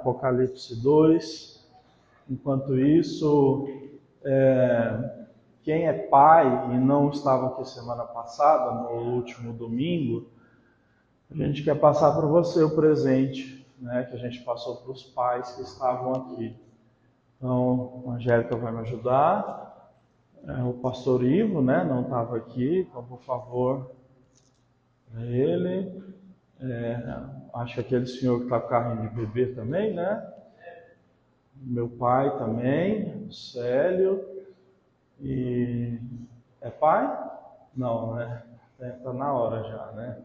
Apocalipse 2. Enquanto isso, quem é pai e não estava aqui semana passada, no último domingo, a gente quer passar para você o presente, né, que a gente passou para os pais que estavam aqui. Então, a Angélica vai me ajudar. O pastor Ivo, né, não estava aqui, então, por favor, para ele. Acho que aquele senhor que está com carrinho de bebê também, né? Meu pai também, o Célio. E é pai? Não, né? Está na hora já, né?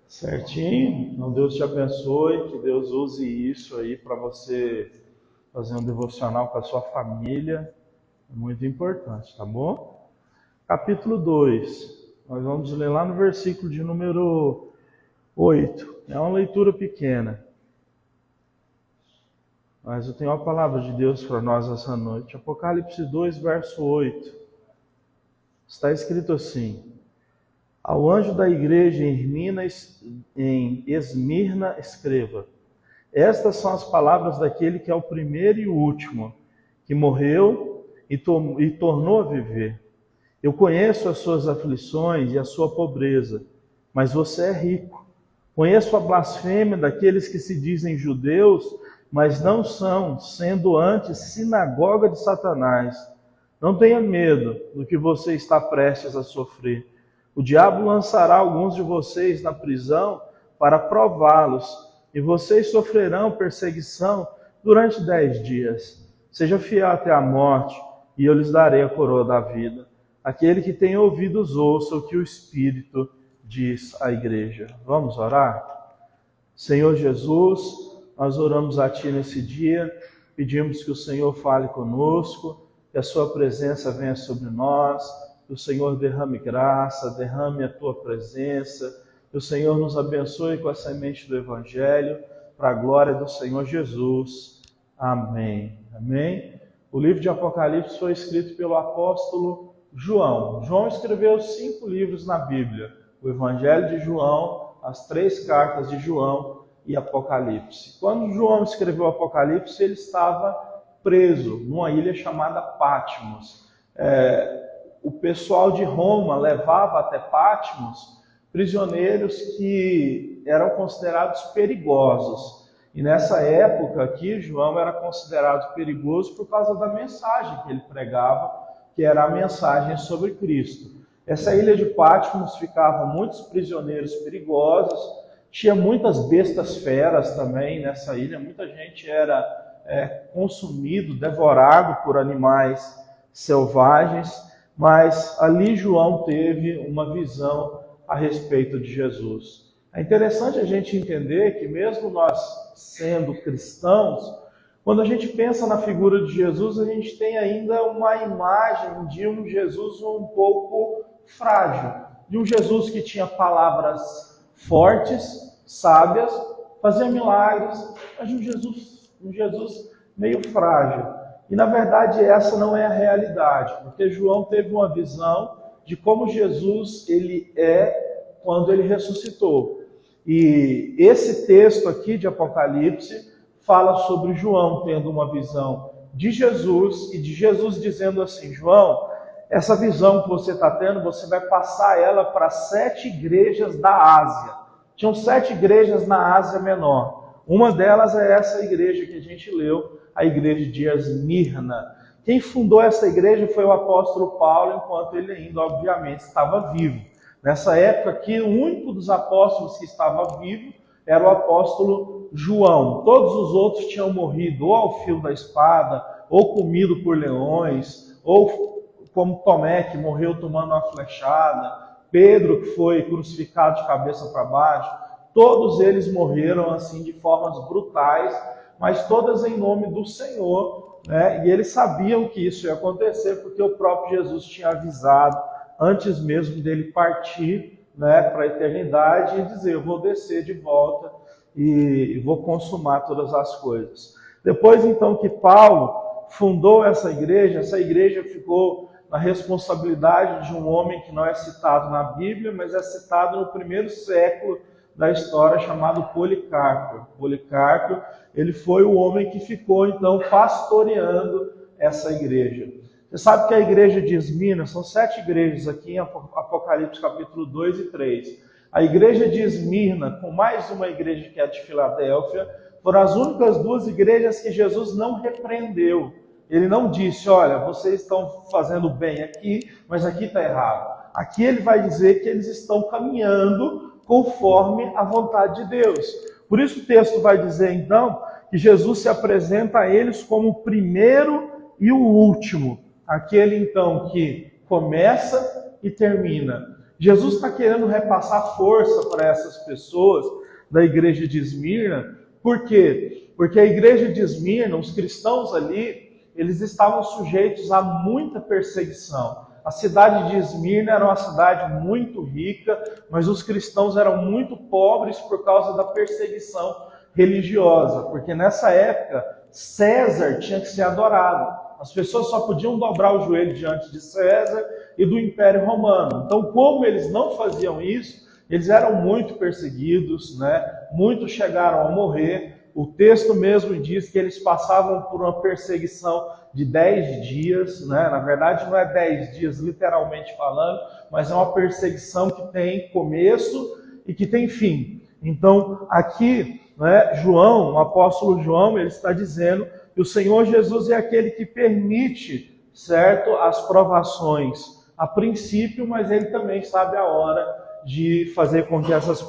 Certinho? Então Deus te abençoe, que Deus use isso aí para você fazer um devocional com a sua família. É muito importante, tá bom? Capítulo 2. Nós vamos ler lá no versículo de número 8. É uma leitura pequena. Mas eu tenho a palavra de Deus para nós essa noite. Apocalipse 2, verso 8. Está escrito assim: ao anjo da igreja em Esmirna escreva: estas são as palavras daquele que é o primeiro e o último, que morreu e tornou a viver. Eu conheço as suas aflições e a sua pobreza, mas você é rico. Conheço a blasfêmia daqueles que se dizem judeus, mas não são, sendo antes sinagoga de Satanás. Não tenha medo do que você está prestes a sofrer. O diabo lançará alguns de vocês na prisão para prová-los, e vocês sofrerão perseguição durante 10 dias. Seja fiel até a morte, e eu lhes darei a coroa da vida. Aquele que tem ouvidos ouça o que o Espírito diz à igreja. Vamos orar? Senhor Jesus, nós oramos a Ti nesse dia, pedimos que o Senhor fale conosco, que a Sua presença venha sobre nós, que o Senhor derrame graça, derrame a Tua presença, que o Senhor nos abençoe com a semente do Evangelho, para a glória do Senhor Jesus. Amém. Amém. O livro de Apocalipse foi escrito pelo apóstolo João. João escreveu 5 livros na Bíblia: o Evangelho de João, as 3 cartas de João e Apocalipse. Quando João escreveu Apocalipse, ele estava preso numa ilha chamada Patmos. O pessoal de Roma levava até Patmos prisioneiros que eram considerados perigosos. E nessa época aqui, João era considerado perigoso por causa da mensagem que ele pregava, que era a mensagem sobre Cristo. Essa ilha de Patmos ficava muitos prisioneiros perigosos, tinha muitas bestas feras também nessa ilha, muita gente era consumido, devorado por animais selvagens, mas ali João teve uma visão a respeito de Jesus. É interessante a gente entender que mesmo nós sendo cristãos, quando a gente pensa na figura de Jesus, a gente tem ainda uma imagem de um Jesus um pouco frágil, de um Jesus que tinha palavras fortes, sábias, fazia milagres, mas de um Jesus meio frágil. E na verdade essa não é a realidade, porque João teve uma visão de como Jesus ele é quando ele ressuscitou. E esse texto aqui de Apocalipse fala sobre João tendo uma visão de Jesus e de Jesus dizendo assim: João, essa visão que você está tendo, você vai passar ela para 7 igrejas da Ásia. Tinham 7 igrejas na Ásia Menor. Uma delas é essa igreja que a gente leu, a igreja de Esmirna. Quem fundou essa igreja foi o apóstolo Paulo, enquanto ele ainda, obviamente, estava vivo. Nessa época aqui, o único dos apóstolos que estava vivo era o apóstolo João. Todos os outros tinham morrido ou ao fio da espada, ou comido por leões, ou como Tomé, que morreu tomando uma flechada, Pedro, que foi crucificado de cabeça para baixo. Todos eles morreram assim de formas brutais, mas todas em nome do Senhor, né? E eles sabiam que isso ia acontecer, porque o próprio Jesus tinha avisado antes mesmo dele partir, né, para a eternidade e dizer: eu vou descer de volta e vou consumar todas as coisas. Depois então que Paulo fundou essa igreja ficou na responsabilidade de um homem que não é citado na Bíblia, mas é citado no primeiro século da história chamado Policarpo. Policarpo, ele foi o homem que ficou então pastoreando essa igreja. Você sabe que a igreja de Esmirna, são 7 igrejas aqui em Apocalipse capítulo 2 e 3. A igreja de Esmirna, com mais uma igreja que é a de Filadélfia, foram as únicas 2 igrejas que Jesus não repreendeu. Ele não disse, olha, vocês estão fazendo bem aqui, mas aqui está errado. Aqui ele vai dizer que eles estão caminhando conforme a vontade de Deus. Por isso o texto vai dizer então que Jesus se apresenta a eles como o primeiro e o último. Aquele então que começa e termina. Jesus está querendo repassar força para essas pessoas da igreja de Esmirna. Por quê? Porque a igreja de Esmirna, os cristãos ali, eles estavam sujeitos a muita perseguição. A cidade de Esmirna era uma cidade muito rica, mas os cristãos eram muito pobres por causa da perseguição religiosa. Porque nessa época, César tinha que ser adorado. As pessoas só podiam dobrar o joelho diante de César e do Império Romano. Então, como eles não faziam isso, eles eram muito perseguidos, né? Muitos chegaram a morrer. O texto mesmo diz que eles passavam por uma perseguição de 10 dias, né? Na verdade, não é 10 dias literalmente falando, mas é uma perseguição que tem começo e que tem fim. Então, aqui, né, João, o apóstolo João, ele está dizendo que o Senhor Jesus é aquele que permite, certo, as provações a princípio, mas ele também sabe a hora de fazer com que essas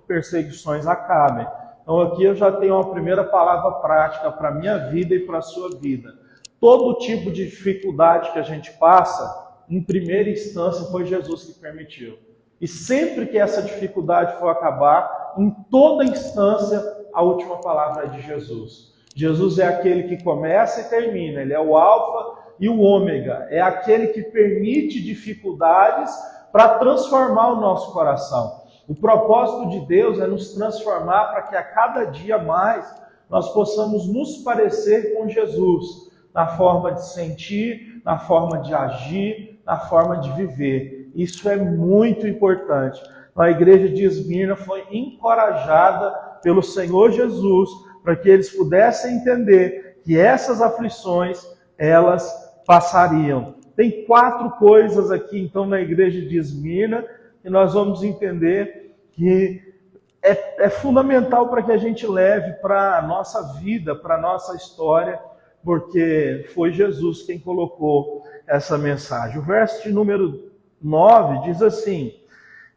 perseguições acabem. Então aqui eu já tenho uma primeira palavra prática para a minha vida e para a sua vida. Todo tipo de dificuldade que a gente passa, em primeira instância foi Jesus que permitiu. E sempre que essa dificuldade for acabar, em toda instância, a última palavra é de Jesus. Jesus é aquele que começa e termina, ele é o alfa e o ômega, é aquele que permite dificuldades para transformar o nosso coração. O propósito de Deus é nos transformar para que a cada dia mais nós possamos nos parecer com Jesus, na forma de sentir, na forma de agir, na forma de viver. Isso é muito importante. A igreja de Esmirna foi encorajada pelo Senhor Jesus para que eles pudessem entender que essas aflições, elas passariam. Tem 4 coisas aqui, então, na igreja de Esmirna, que nós vamos entender que é fundamental para que a gente leve para a nossa vida, para a nossa história, porque foi Jesus quem colocou essa mensagem. O verso de número 9 diz assim: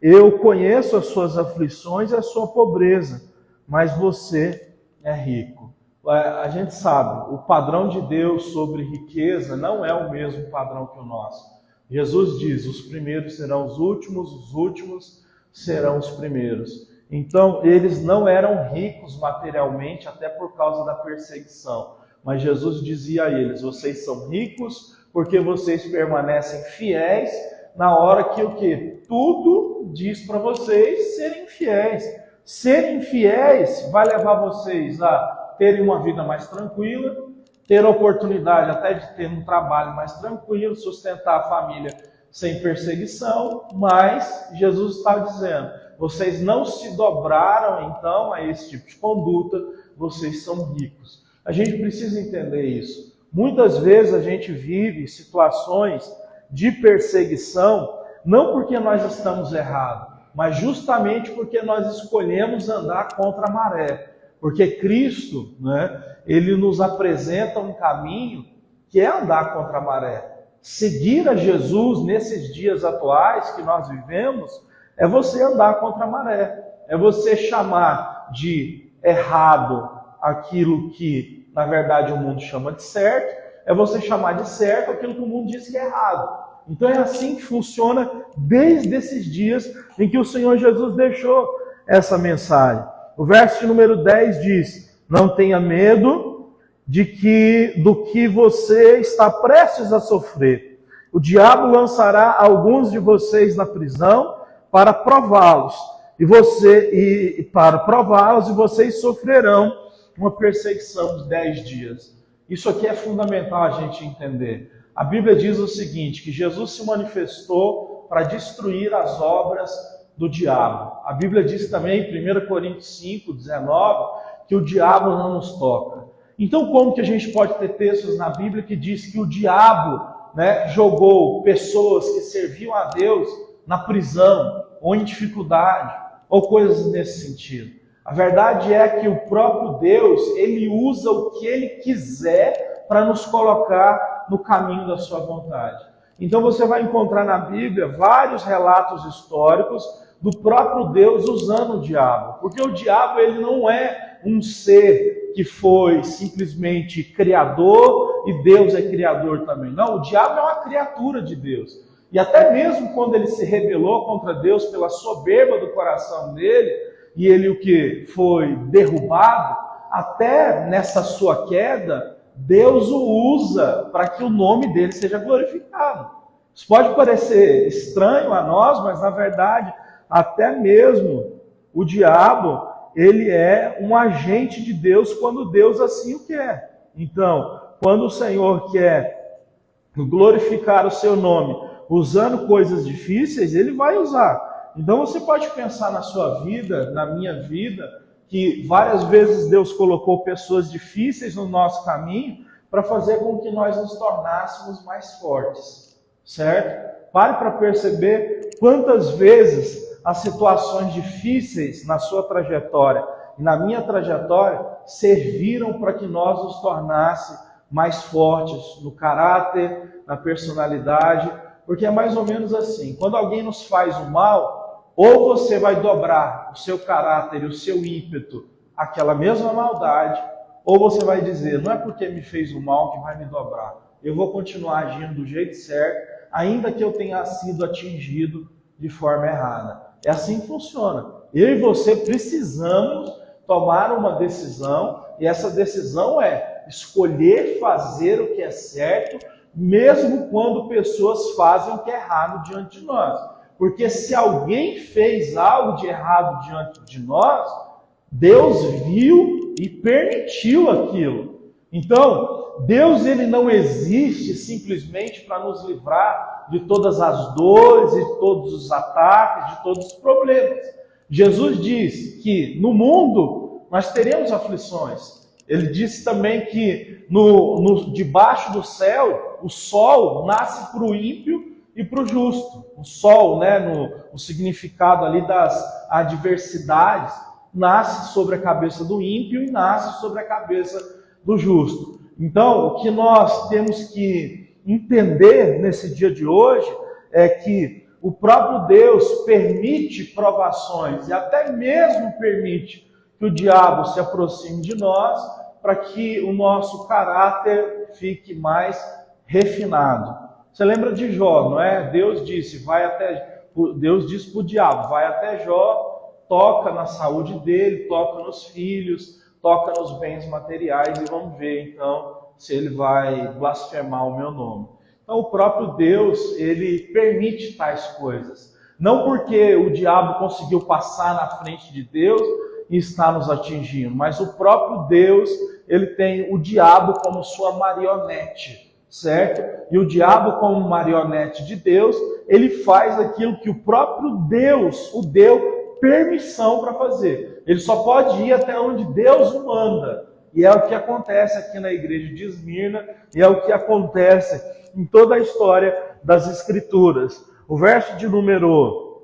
eu conheço as suas aflições e a sua pobreza, mas você é rico. A gente sabe, o padrão de Deus sobre riqueza não é o mesmo padrão que o nosso. Jesus diz, os primeiros serão os últimos serão os primeiros. Então, eles não eram ricos materialmente, até por causa da perseguição. Mas Jesus dizia a eles, vocês são ricos porque vocês permanecem fiéis na hora que o quê? Tudo diz para vocês serem fiéis. Serem fiéis vai levar vocês a terem uma vida mais tranquila, ter a oportunidade até de ter um trabalho mais tranquilo, sustentar a família sem perseguição, mas Jesus está dizendo, vocês não se dobraram então a esse tipo de conduta, vocês são ricos. A gente precisa entender isso. Muitas vezes a gente vive situações de perseguição, não porque nós estamos errados, mas justamente porque nós escolhemos andar contra a maré. Porque Cristo, né, ele nos apresenta um caminho que é andar contra a maré. Seguir a Jesus nesses dias atuais que nós vivemos é você andar contra a maré. É você chamar de errado aquilo que, na verdade, o mundo chama de certo. É você chamar de certo aquilo que o mundo diz que é errado. Então é assim que funciona desde esses dias em que o Senhor Jesus deixou essa mensagem. O verso de número 10 diz, não tenha medo do que você está prestes a sofrer. O diabo lançará alguns de vocês na prisão para prová-los. E vocês sofrerão uma perseguição de 10 dias. Isso aqui é fundamental a gente entender. A Bíblia diz o seguinte, que Jesus se manifestou para destruir as obras do diabo. A Bíblia diz também, em 1 Coríntios 5, 19, que o diabo não nos toca. Então, como que a gente pode ter textos na Bíblia que diz que o diabo, né, jogou pessoas que serviam a Deus na prisão, ou em dificuldade, ou coisas nesse sentido? A verdade é que o próprio Deus, Ele usa o que Ele quiser para nos colocar no caminho da sua vontade. Então você vai encontrar na Bíblia vários relatos históricos do próprio Deus usando o diabo. Porque o diabo, ele não é um ser que foi simplesmente criador e Deus é criador também. Não, o diabo é uma criatura de Deus. E até mesmo quando ele se rebelou contra Deus pela soberba do coração dele, e ele o que foi derrubado, até nessa sua queda, Deus o usa para que o nome dele seja glorificado. Isso pode parecer estranho a nós, mas na verdade, até mesmo o diabo, ele é um agente de Deus quando Deus assim o quer. Então, quando o Senhor quer glorificar o seu nome usando coisas difíceis, ele vai usar. Então você pode pensar na sua vida, na minha vida, que várias vezes Deus colocou pessoas difíceis no nosso caminho para fazer com que nós nos tornássemos mais fortes, certo? Pare para perceber quantas vezes as situações difíceis na sua trajetória e na minha trajetória serviram para que nós nos tornássemos mais fortes no caráter, na personalidade, porque é mais ou menos assim, quando alguém nos faz o mal, ou você vai dobrar o seu caráter e o seu ímpeto àquela mesma maldade, ou você vai dizer, não é porque me fez o mal que vai me dobrar, eu vou continuar agindo do jeito certo, ainda que eu tenha sido atingido de forma errada. É assim que funciona. Eu e você precisamos tomar uma decisão, e essa decisão é escolher fazer o que é certo, mesmo quando pessoas fazem o que é errado diante de nós. Porque se alguém fez algo de errado diante de nós, Deus viu e permitiu aquilo. Então, Deus ele não existe simplesmente para nos livrar de todas as dores, de todos os ataques, de todos os problemas. Jesus diz que no mundo nós teremos aflições. Ele disse também que debaixo do céu, o sol nasce para o ímpio e para o justo. O sol, né, no significado ali das adversidades, nasce sobre a cabeça do ímpio e nasce sobre a cabeça do justo. Então, o que nós temos que entender nesse dia de hoje é que o próprio Deus permite provações e até mesmo permite que o diabo se aproxime de nós para que o nosso caráter fique mais refinado. Você lembra de Jó, não é? Deus disse para o diabo, vai até Jó, toca na saúde dele, toca nos filhos, toca nos bens materiais e vamos ver então se ele vai blasfemar o meu nome. Então o próprio Deus, ele permite tais coisas. Não porque o diabo conseguiu passar na frente de Deus e está nos atingindo, mas o próprio Deus, ele tem o diabo como sua marionete, certo? E o diabo como marionete de Deus, ele faz aquilo que o próprio Deus o deu permissão para fazer. Ele só pode ir até onde Deus o manda. E é o que acontece aqui na igreja de Esmirna, e é o que acontece em toda a história das Escrituras. O verso de número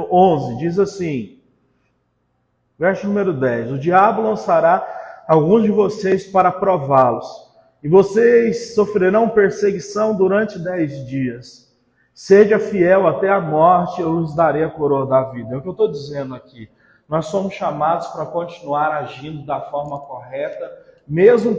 11 diz assim, verso número 10, o diabo lançará alguns de vocês para prová-los, e vocês sofrerão perseguição durante 10 dias. Seja fiel até a morte, eu lhes darei a coroa da vida. É o que eu estou dizendo aqui. Nós somos chamados para continuar agindo da forma correta, mesmo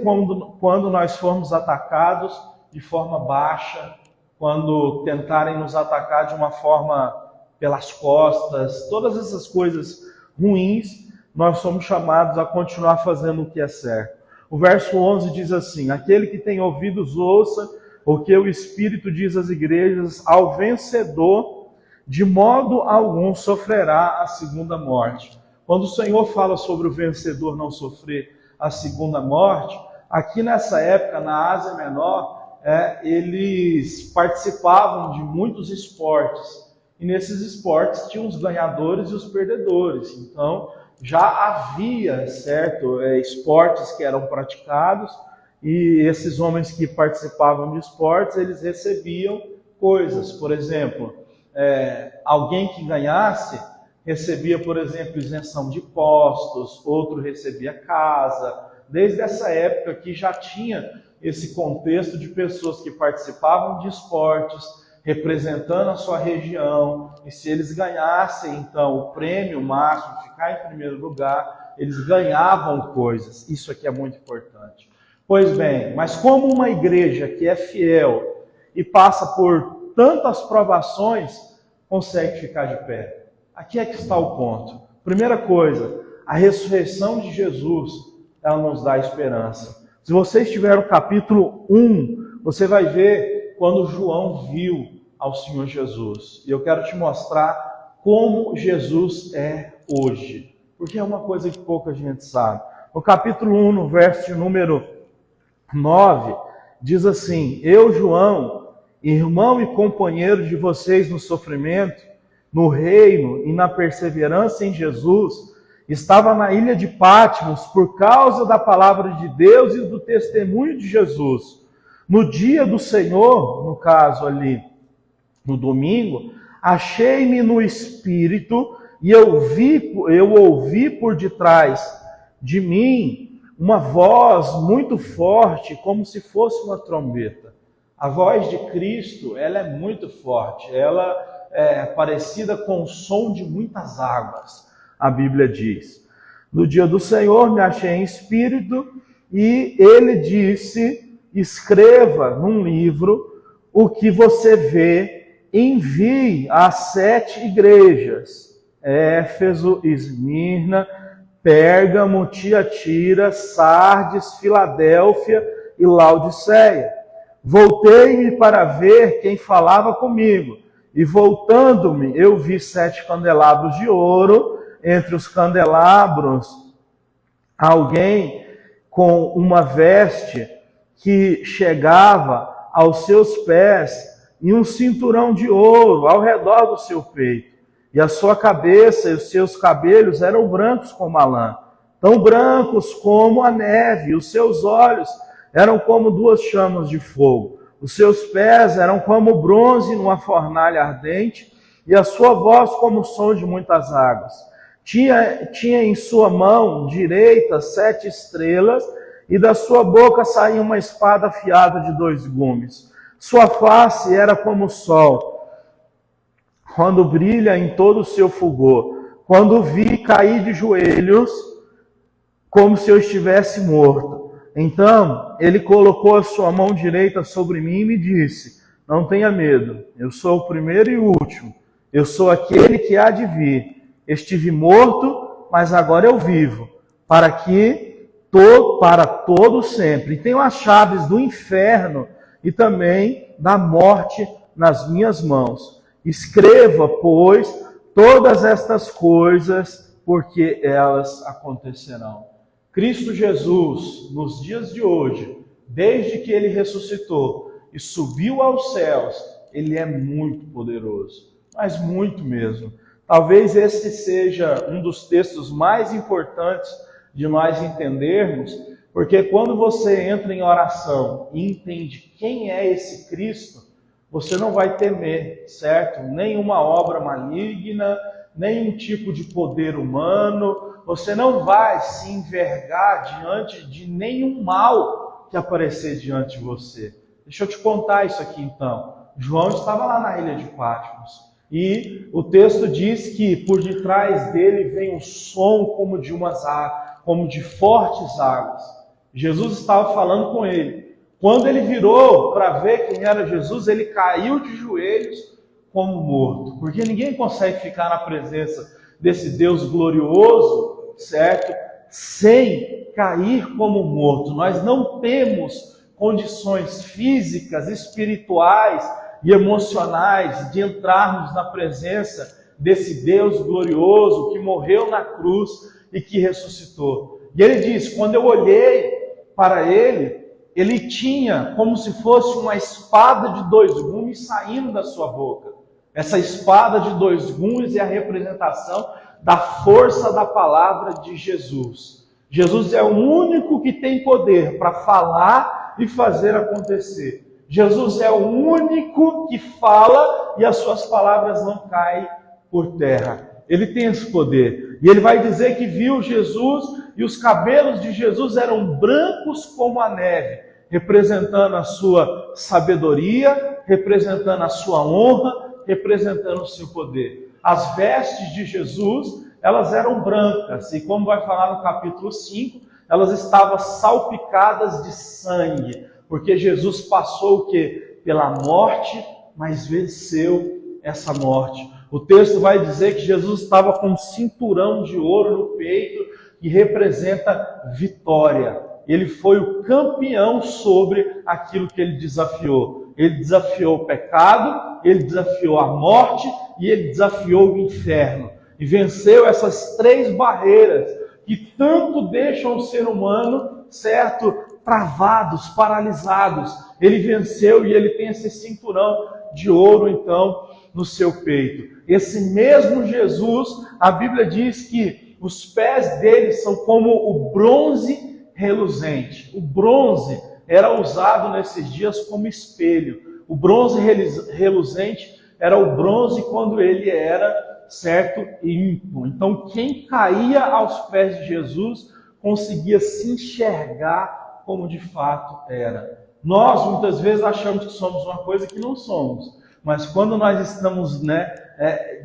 quando nós formos atacados de forma baixa, quando tentarem nos atacar de uma forma pelas costas, todas essas coisas ruins, nós somos chamados a continuar fazendo o que é certo. O verso 11 diz assim, aquele que tem ouvidos ouça o que o Espírito diz às igrejas, ao vencedor, de modo algum sofrerá a segunda morte. Quando o Senhor fala sobre o vencedor não sofrer a segunda morte, aqui nessa época, na Ásia Menor, eles participavam de muitos esportes. E nesses esportes tinham os ganhadores e os perdedores. Então, já havia, certo, esportes que eram praticados, e esses homens que participavam de esportes, eles recebiam coisas. Por exemplo, alguém que ganhasse recebia, por exemplo, isenção de impostos, outro recebia casa. Desde essa época que já tinha esse contexto de pessoas que participavam de esportes, representando a sua região, e se eles ganhassem, então, o prêmio máximo, ficar em primeiro lugar, eles ganhavam coisas. Isso aqui é muito importante. Pois bem, mas como uma igreja que é fiel e passa por tantas provações, consegue ficar de pé? Aqui é que está o ponto. Primeira coisa, a ressurreição de Jesus, ela nos dá esperança. Se você estiver no capítulo 1, você vai ver quando João viu ao Senhor Jesus. E eu quero te mostrar como Jesus é hoje, porque é uma coisa que pouca gente sabe. No capítulo 1, no verso de número 9, diz assim: Eu, João, irmão e companheiro de vocês no sofrimento, no reino e na perseverança em Jesus, estava na ilha de Patmos por causa da palavra de Deus e do testemunho de Jesus. No dia do Senhor, no caso ali, no domingo, achei-me no Espírito e eu ouvi por detrás de mim uma voz muito forte, como se fosse uma trombeta. A voz de Cristo, ela é muito forte, ela é parecida com o som de muitas águas, a Bíblia diz. No dia do Senhor me achei em espírito e ele disse: escreva num livro o que você vê, envie às 7 igrejas: Éfeso, Esmirna, Pérgamo, Tiatira, Sardes, Filadélfia e Laodiceia. Voltei-me para ver quem falava comigo, e voltando-me eu vi 7 candelabros de ouro. Entre os candelabros, alguém com uma veste que chegava aos seus pés e um cinturão de ouro ao redor do seu peito. E a sua cabeça e os seus cabelos eram brancos como a lã, tão brancos como a neve. E os seus olhos eram como 2 chamas de fogo. Os seus pés eram como bronze numa fornalha ardente, e a sua voz como o som de muitas águas. Tinha em sua mão direita 7 estrelas, e da sua boca saía uma espada afiada de 2 gumes. Sua face era como o sol, quando brilha em todo o seu fulgor. Quando vi, caí de joelhos, como se eu estivesse morto. Então, ele colocou a sua mão direita sobre mim e me disse: não tenha medo, eu sou o primeiro e o último. Eu sou aquele que há de vir. Estive morto, mas agora eu vivo, para todo sempre. E tenho as chaves do inferno e também da morte nas minhas mãos. Escreva, pois, todas estas coisas, porque elas acontecerão. Cristo Jesus, nos dias de hoje, desde que ele ressuscitou e subiu aos céus, ele é muito poderoso, mas muito mesmo. Talvez esse seja um dos textos mais importantes de nós entendermos, porque quando você entra em oração e entende quem é esse Cristo, você não vai temer, certo? Nenhuma obra maligna, nenhum tipo de poder humano, você não vai se envergar diante de nenhum mal que aparecer diante de você. Deixa eu te contar isso aqui então. João estava lá na ilha de Patmos. E o texto diz que por detrás dele vem um som como de fortes águas. Jesus estava falando com ele. Quando ele virou para ver quem era Jesus, ele caiu de joelhos como morto. Porque ninguém consegue ficar na presença desse Deus glorioso, certo? Sem cair como morto. Nós não temos condições físicas, espirituais e emocionais de entrarmos na presença desse Deus glorioso que morreu na cruz e que ressuscitou. E ele diz: quando eu olhei para ele, ele tinha como se fosse uma espada de dois gumes saindo da sua boca. Essa espada de dois gumes é a representação da força da palavra de Jesus. Jesus é o único que tem poder para falar e fazer acontecer. Jesus é o único que fala e as suas palavras não caem por terra. Ele tem esse poder. E ele vai dizer que viu Jesus e os cabelos de Jesus eram brancos como a neve, representando a sua sabedoria, representando a sua honra, representando o seu poder. As vestes de Jesus, elas eram brancas, e como vai falar no capítulo 5, elas estavam salpicadas de sangue, porque Jesus passou o quê? Pela morte, mas venceu essa morte. O texto vai dizer que Jesus estava com um cinturão de ouro no peito, que representa vitória. Ele foi o campeão sobre aquilo que ele desafiou. Ele desafiou o pecado, ele desafiou a morte e ele desafiou o inferno. E venceu essas três barreiras que tanto deixam o ser humano, certo, travados, paralisados. Ele venceu e ele tem esse cinturão de ouro, então, no seu peito. Esse mesmo Jesus, a Bíblia diz que os pés dele são como o bronze reluzente. O bronze era usado nesses dias como espelho. O bronze reluzente era o bronze quando ele era, certo, limpo. Então, quem caía aos pés de Jesus conseguia se enxergar como de fato era. Nós, muitas vezes, achamos que somos uma coisa que não somos. Mas quando nós estamos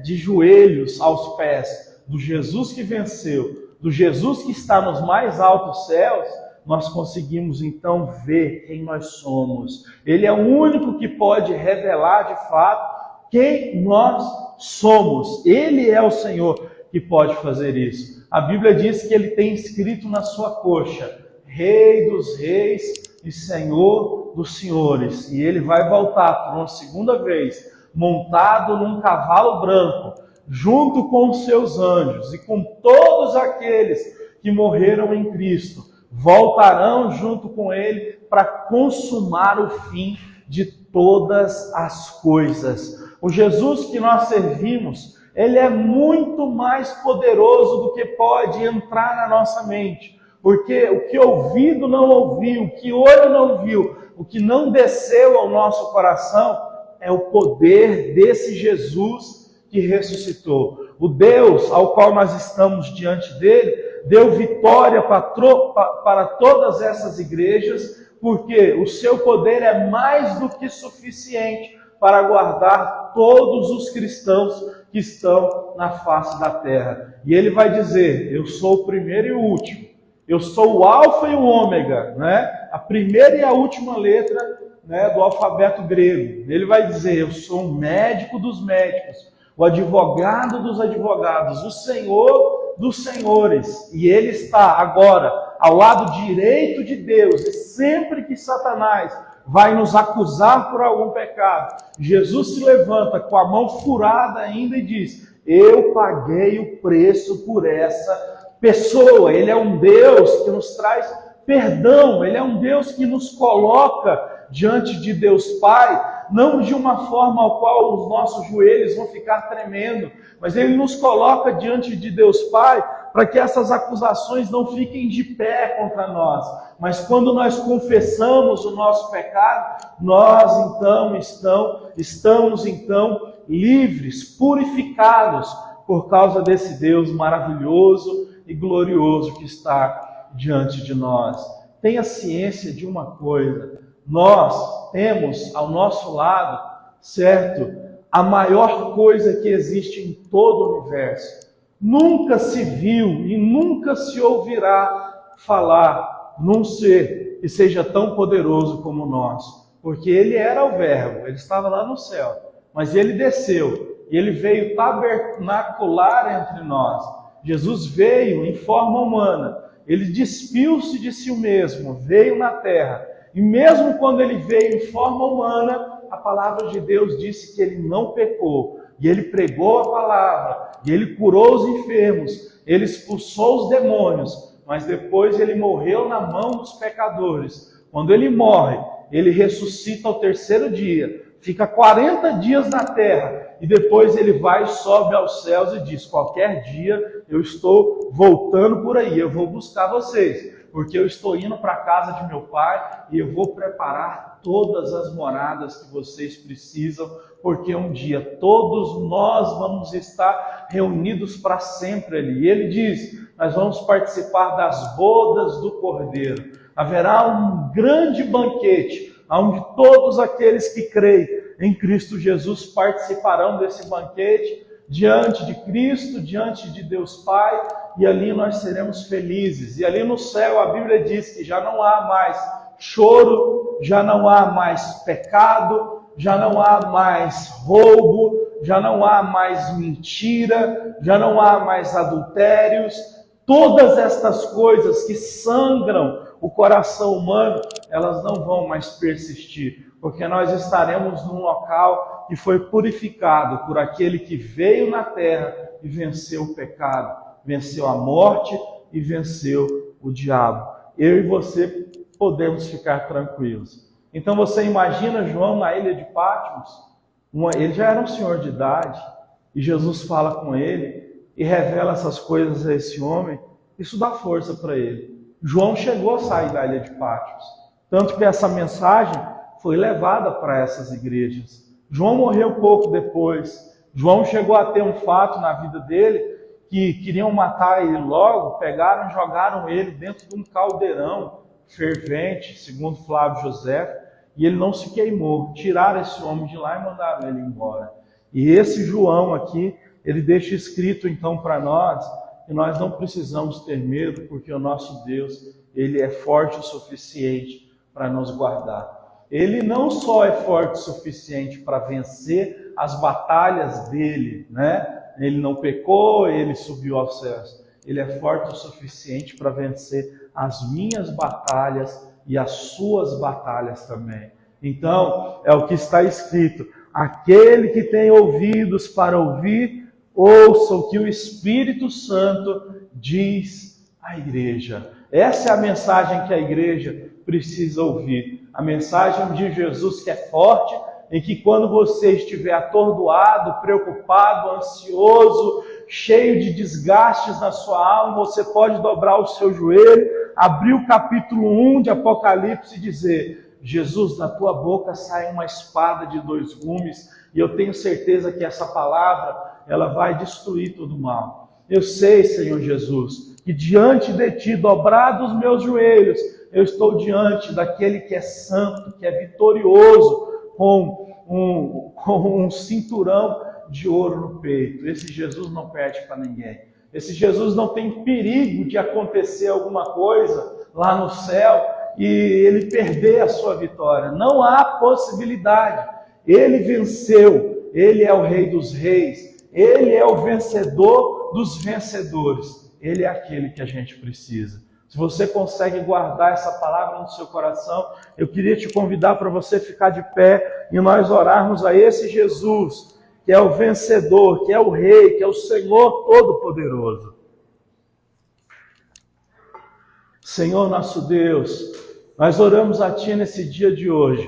de joelhos aos pés do Jesus que venceu, do Jesus que está nos mais altos céus, nós conseguimos então ver quem nós somos. Ele é o único que pode revelar de fato quem nós somos. Ele é o Senhor que pode fazer isso. A Bíblia diz que ele tem escrito na sua coxa: Rei dos reis e Senhor dos senhores. E ele vai voltar por uma segunda vez, montado num cavalo branco, junto com os seus anjos e com todos aqueles que morreram em Cristo, voltarão junto com ele para consumar o fim de todas as coisas. O Jesus que nós servimos, ele é muito mais poderoso do que pode entrar na nossa mente. Porque o que ouvido não ouviu, o que olho não viu, o que não desceu ao nosso coração, é o poder desse Jesus que ressuscitou. O Deus ao qual nós estamos diante dele, deu vitória para todas essas igrejas, porque o seu poder é mais do que suficiente para guardar todos os cristãos que estão na face da terra. E ele vai dizer: eu sou o primeiro e o último. Eu sou o alfa e o ômega, né? A primeira e a última letra, né, do alfabeto grego. Ele vai dizer: eu sou o médico dos médicos, o advogado dos advogados, o Senhor dos senhores. E ele está agora ao lado direito de Deus. E sempre que Satanás vai nos acusar por algum pecado, Jesus se levanta com a mão furada ainda e diz: eu paguei o preço por essa pessoa. Ele é um Deus que nos traz perdão, ele é um Deus que nos coloca diante de Deus Pai, não de uma forma ao qual os nossos joelhos vão ficar tremendo, mas ele nos coloca diante de Deus Pai para que essas acusações não fiquem de pé contra nós. Mas quando nós confessamos o nosso pecado, nós estamos livres, purificados por causa desse Deus maravilhoso e glorioso que está diante de nós. Tenha ciência de uma coisa: nós temos ao nosso lado, certo, a maior coisa que existe em todo o universo. Nunca se viu e nunca se ouvirá falar num ser que seja tão poderoso como nós. Porque ele era o Verbo, ele estava lá no céu, mas ele desceu e ele veio tabernacular entre nós. Jesus veio em forma humana, ele despiu-se de si mesmo, veio na terra, e mesmo quando ele veio em forma humana, a palavra de Deus disse que ele não pecou, e ele pregou a palavra, e ele curou os enfermos, ele expulsou os demônios, mas depois ele morreu na mão dos pecadores, Quando ele morre, ele ressuscita ao terceiro dia, fica 40 dias na terra, e depois ele vai e sobe aos céus e diz: qualquer dia eu estou voltando por aí, eu vou buscar vocês, porque eu estou indo para a casa de meu pai e eu vou preparar todas as moradas que vocês precisam, porque um dia todos nós vamos estar reunidos para sempre ali. E ele diz: nós vamos participar das bodas do Cordeiro. Haverá um grande banquete, onde todos aqueles que creem em Cristo Jesus participarão desse banquete, diante de Cristo, diante de Deus Pai, e ali nós seremos felizes. E ali no céu a Bíblia diz que já não há mais choro, já não há mais pecado, já não há mais roubo, já não há mais mentira, já não há mais adultérios. Todas estas coisas que sangram o coração humano, elas não vão mais persistir, porque nós estaremos num local que foi purificado por aquele que veio na terra e venceu o pecado, venceu a morte e venceu o diabo. Eu e você podemos ficar tranquilos. Então você imagina João na ilha de Patmos, ele já era um senhor de idade, e Jesus fala com ele e revela essas coisas a esse homem. Isso dá força para ele. João chegou a sair da ilha de Patmos, tanto que essa mensagem foi levada para essas igrejas. João morreu pouco depois. João chegou a ter um fato na vida dele, que queriam matar ele logo, pegaram e jogaram ele dentro de um caldeirão fervente, segundo Flávio José, e ele não se queimou. Tiraram esse homem de lá e mandaram ele embora. E esse João aqui, ele deixa escrito então para nós, que nós não precisamos ter medo, porque o nosso Deus, ele é forte o suficiente para nos guardar. Ele não só é forte o suficiente para vencer as batalhas dele, né? Ele não pecou, ele subiu aos céus. Ele é forte o suficiente para vencer as minhas batalhas e as suas batalhas também. Então, é o que está escrito: aquele que tem ouvidos para ouvir, ouça o que o Espírito Santo diz à igreja. Essa é a mensagem que a igreja precisa ouvir. A mensagem de Jesus, que é forte, em que quando você estiver atordoado, preocupado, ansioso, cheio de desgastes na sua alma, você pode dobrar o seu joelho, abrir o capítulo 1 de Apocalipse e dizer: Jesus, da tua boca sai uma espada de 2 gumes, e eu tenho certeza que essa palavra, ela vai destruir todo o mal. Eu sei, Senhor Jesus, que diante de Ti, dobrados os meus joelhos, eu estou diante daquele que é santo, que é vitorioso, com um cinturão de ouro no peito. Esse Jesus não perde para ninguém. Esse Jesus não tem perigo de acontecer alguma coisa lá no céu e ele perder a sua vitória. Não há possibilidade. Ele venceu. Ele é o Rei dos Reis. Ele é o vencedor dos vencedores. Ele é aquele que a gente precisa. Se você consegue guardar essa palavra no seu coração, eu queria te convidar para você ficar de pé e nós orarmos a esse Jesus, que é o vencedor, que é o Rei, que é o Senhor Todo-Poderoso. Senhor nosso Deus, nós oramos a Ti nesse dia de hoje,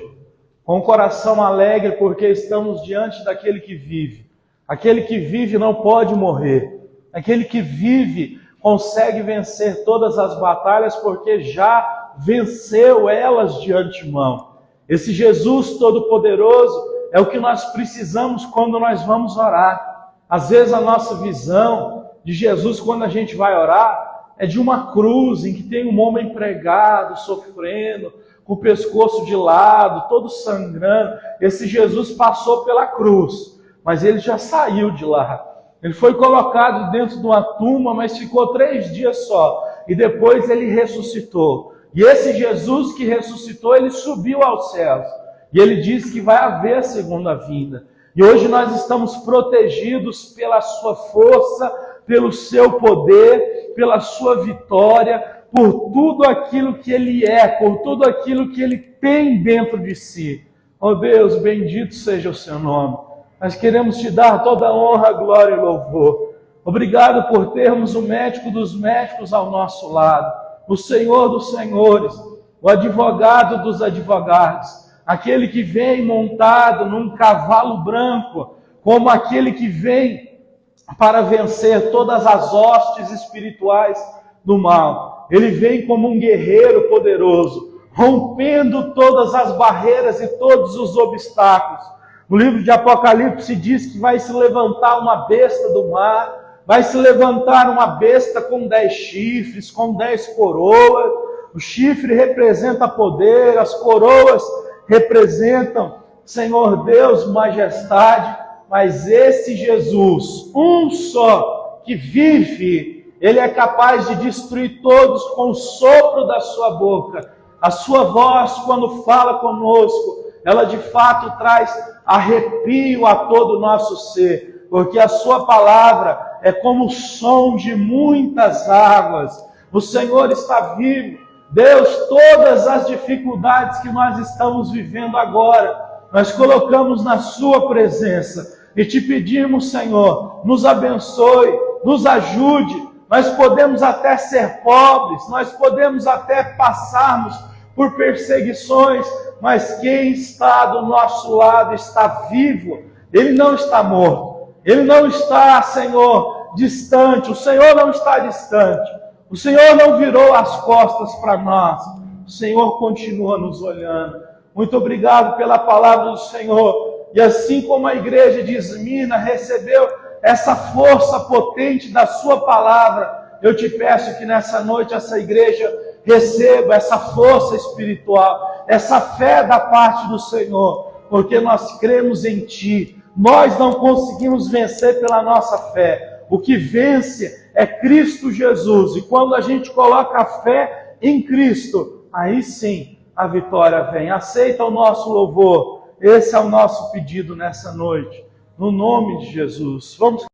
com o coração alegre, porque estamos diante daquele que vive. Aquele que vive não pode morrer. Aquele que vive consegue vencer todas as batalhas, porque já venceu elas de antemão. Esse Jesus Todo-Poderoso é o que nós precisamos quando nós vamos orar. Às vezes a nossa visão de Jesus, quando a gente vai orar, é de uma cruz em que tem um homem pregado, sofrendo, com o pescoço de lado, todo sangrando. Esse Jesus passou pela cruz, mas ele já saiu de lá. Ele foi colocado dentro de uma tumba, mas ficou 3 dias só. E depois ele ressuscitou. E esse Jesus que ressuscitou, ele subiu aos céus. E ele diz que vai haver a segunda vinda. E hoje nós estamos protegidos pela sua força, pelo seu poder, pela sua vitória, por tudo aquilo que ele é, por tudo aquilo que ele tem dentro de si. Oh Deus, bendito seja o seu nome. Nós queremos te dar toda a honra, glória e louvor. Obrigado por termos o médico dos médicos ao nosso lado, o Senhor dos senhores, o advogado dos advogados, aquele que vem montado num cavalo branco, como aquele que vem para vencer todas as hostes espirituais do mal. Ele vem como um guerreiro poderoso, rompendo todas as barreiras e todos os obstáculos. No livro de Apocalipse diz que vai se levantar uma besta do mar, vai se levantar uma besta com 10 chifres, com 10 coroas. O chifre representa poder, as coroas representam, Senhor Deus, majestade. Mas esse Jesus, um só, que vive, ele é capaz de destruir todos com o sopro da sua boca. A sua voz, quando fala conosco, ela de fato traz arrepio a todo o nosso ser, porque a sua palavra é como o som de muitas águas. O Senhor está vivo. Deus, todas as dificuldades que nós estamos vivendo agora, nós colocamos na sua presença e te pedimos, Senhor, nos abençoe, nos ajude. Nós podemos até ser pobres, nós podemos até passarmos por perseguições, mas quem está do nosso lado está vivo, ele não está morto, ele não está, Senhor, distante, o Senhor não está distante, o Senhor não virou as costas para nós, o Senhor continua nos olhando. Muito obrigado pela palavra do Senhor, e assim como a igreja de Esmirna recebeu essa força potente da sua palavra, eu te peço que nessa noite essa igreja receba essa força espiritual, essa fé da parte do Senhor, porque nós cremos em Ti. Nós não conseguimos vencer pela nossa fé. O que vence é Cristo Jesus. E quando a gente coloca a fé em Cristo, aí sim a vitória vem. Aceita o nosso louvor. Esse é o nosso pedido nessa noite. No nome de Jesus. Vamos